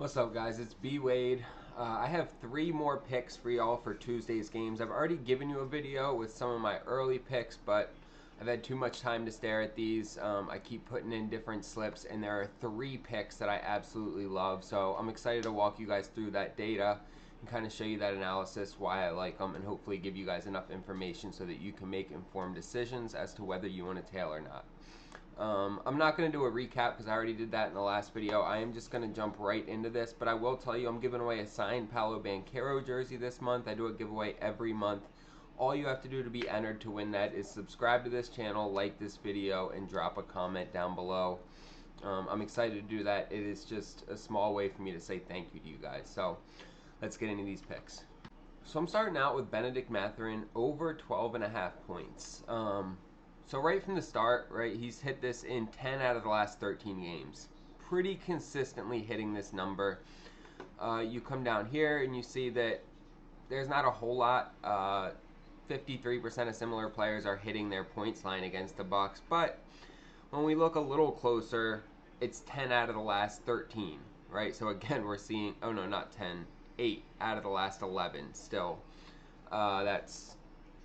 What's up, guys? It's BWADE. I have 3 more picks for y'all for Tuesday's games. I've already given you a video with some of my early picks, but I've had too much time to stare at these. I keep putting in different slips, and there are 3 picks that I absolutely love. So I'm excited to walk you guys through that data and kind of show you that analysis, why I like them, and hopefully give you guys enough information so that you can make informed decisions as to whether you want to tail or not. I'm not going to do a recap because I already did that in the last video. I am just going to jump right into this, but I will tell you I'm giving away a signed Paolo Banchero jersey this month. I do a giveaway every month. All you have to do to be entered to win that is subscribe to this channel, like this video, and drop a comment down below. I'm excited to do that. It is just a small way for me to say thank you to you guys. So let's get into these picks. So I'm starting out with Bennedict Mathurin over 12.5 points. So right from the start, right, he's hit this in 10 out of the last 13 games. Pretty consistently hitting this number. You come down here and you see that there's not a whole lot. 53% of similar players are hitting their points line against the Bucks, but when we look a little closer, it's 10 out of the last 13, right? So again, we're seeing, oh no, not 10, 8 out of the last 11 still. That's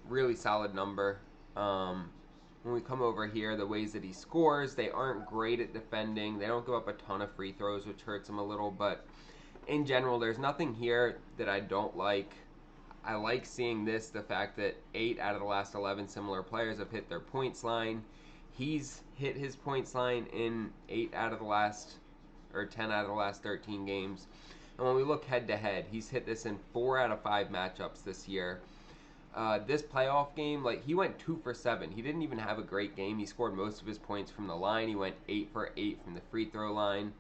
really solid number. When we come over here, the ways that he scores, they aren't great at defending. They don't give up a ton of free throws, which hurts him a little, but in general, there's nothing here that I don't like. I like seeing this, the fact that 8 out of the last 11 similar players have hit their points line. He's hit his points line in 8 out of the last, or 10 out of the last 13 games. And when we look head to head, he's hit this in 4 out of 5 matchups this year. This playoff game, like, he went 2 for 7. He didn't even have a great game. He scored most of his points from the line. He went 8 for 8 from the free throw line.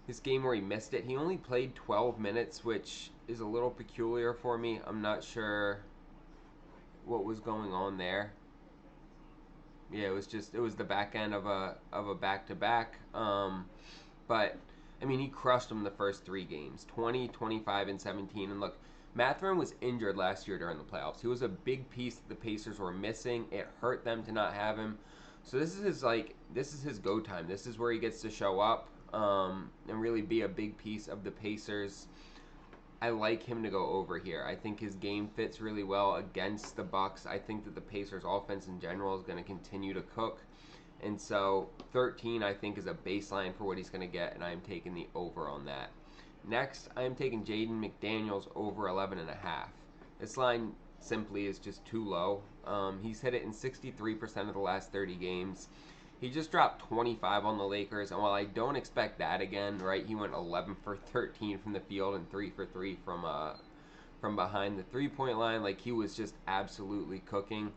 This game where he missed it, he only played 12 minutes, which is a little peculiar for me. I'm not sure what was going on there. Yeah, it was the back end of a back-to-back. But I mean, he crushed them the first 3 games, 20, 25, and 17. And look, Mathurin was injured last year during the playoffs. He was a big piece that the Pacers were missing. It hurt them to not have him. So this is his go time. This is where he gets to show up and really be a big piece of the Pacers. I like him to go over here. I think his game fits really well against the Bucks. I think that the Pacers offense in general is going to continue to cook. And so 13 I think is a baseline for what he's going to get, and I am taking the over on that. Next, I am taking Jaden McDaniels over 11.5. This line simply is just too low. He's hit it in 63% of the last 30 games. He just dropped 25 on the Lakers, and while I don't expect that again, right, he went 11 for 13 from the field and 3 for 3 from behind the three-point line. Like, he was just absolutely cooking.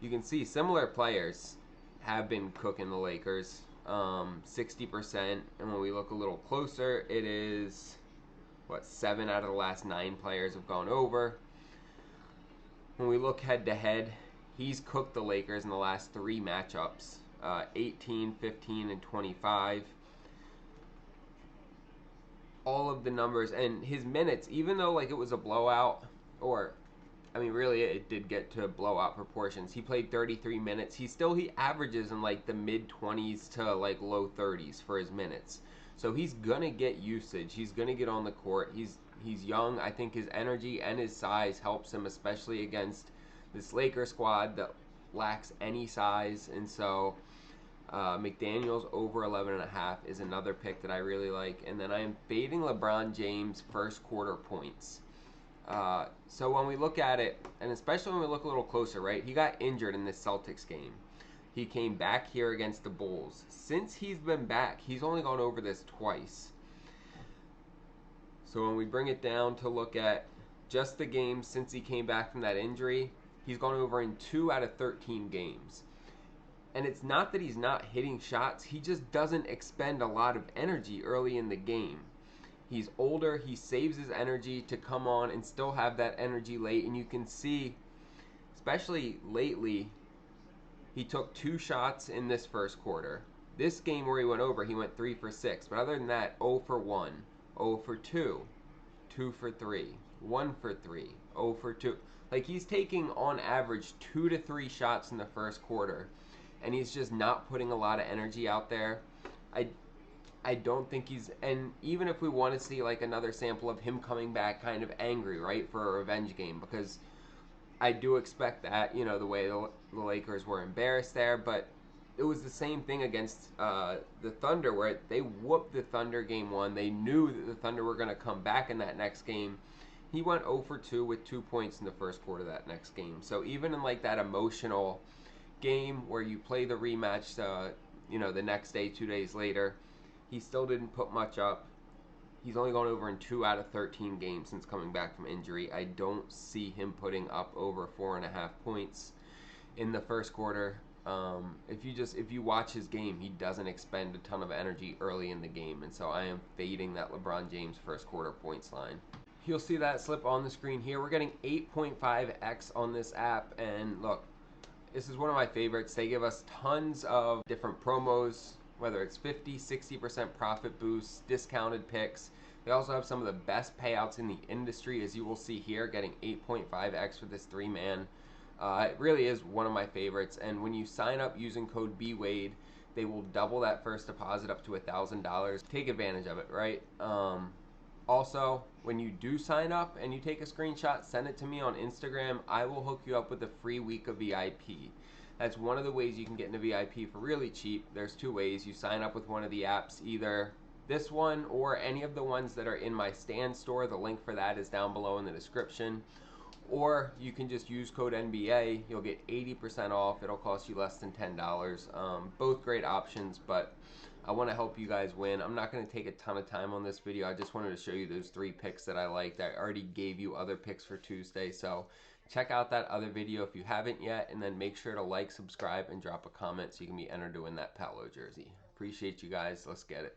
You can see similar players have been cooking the Lakers. 60%, and when we look a little closer, it is, what, 7 out of the last 9 players have gone over. When we look head to head, he's cooked the Lakers in the last 3 matchups, 18, 15, and 25. All of the numbers, and his minutes, even though like it was a blowout, or I mean, really, it did get to blowout proportions. He played 33 minutes. He averages in like the mid-20s to like low 30s for his minutes. So he's gonna get usage. He's gonna get on the court. He's young. I think his energy and his size helps him, especially against this Laker squad that lacks any size. And so McDaniels over 11.5 is another pick that I really like. And then I am fading LeBron James first quarter points. So when we look at it, and especially when we look a little closer, right, he got injured in this Celtics game. He came back here against the Bulls. Since he's been back, he's only gone over this twice. So when we bring it down to look at just the games since he came back from that injury, he's gone over in 2 out of 13 games. And it's not that he's not hitting shots, he just doesn't expend a lot of energy early in the game. He's older, he saves his energy to come on and still have that energy late. And you can see, especially lately, he took 2 shots in this first quarter. This game where he went over, he went 3 for 6. But other than that, 0 for 1, 0 for 2, 2 for 3, 1 for 3, 0 for 2. Like, he's taking, on average, 2 to 3 shots in the first quarter. And he's just not putting a lot of energy out there. I don't think he's, and even if we want to see like another sample of him coming back kind of angry, right, for a revenge game, because I do expect that, the way the Lakers were embarrassed there, but it was the same thing against the Thunder, where they whooped the Thunder game one. They knew that the Thunder were going to come back in that next game. He went 0 for 2 with 2 points in the first quarter of that next game. So even in like that emotional game where you play the rematch, the next day, 2 days later, he still didn't put much up. He's only gone over in 2 out of 13 games since coming back from injury. I don't see him putting up over 4.5 points in the first quarter. If you watch his game, he doesn't expend a ton of energy early in the game, and so I am fading that LeBron James first quarter points line. You'll see that slip on the screen here. We're getting 8.5x on this app, and look, this is one of my favorites. They give us tons of different promos, whether it's 50, 60% profit boosts, discounted picks. They also have some of the best payouts in the industry, as you will see here, getting 8.5x for this 3-man. It really is one of my favorites, and when you sign up using code BWADE, they will double that first deposit up to $1,000. Take advantage of it, right? Also, when you do sign up and you take a screenshot, send it to me on Instagram. I will hook you up with a free week of VIP. That's one of the ways you can get into VIP for really cheap. There's 2 ways. You sign up with one of the apps, either this one or any of the ones that are in my Stand store. The link for that is down below in the description. Or you can just use code NBA. You'll get 80% off. It'll cost you less than $10. Both great options, but I want to help you guys win. I'm not going to take a ton of time on this video. I just wanted to show you those 3 picks that I liked. I already gave you other picks for Tuesday, so check out that other video if you haven't yet, and then make sure to like, subscribe, and drop a comment so you can be entered to win that Paolo jersey. Appreciate you guys. Let's get it.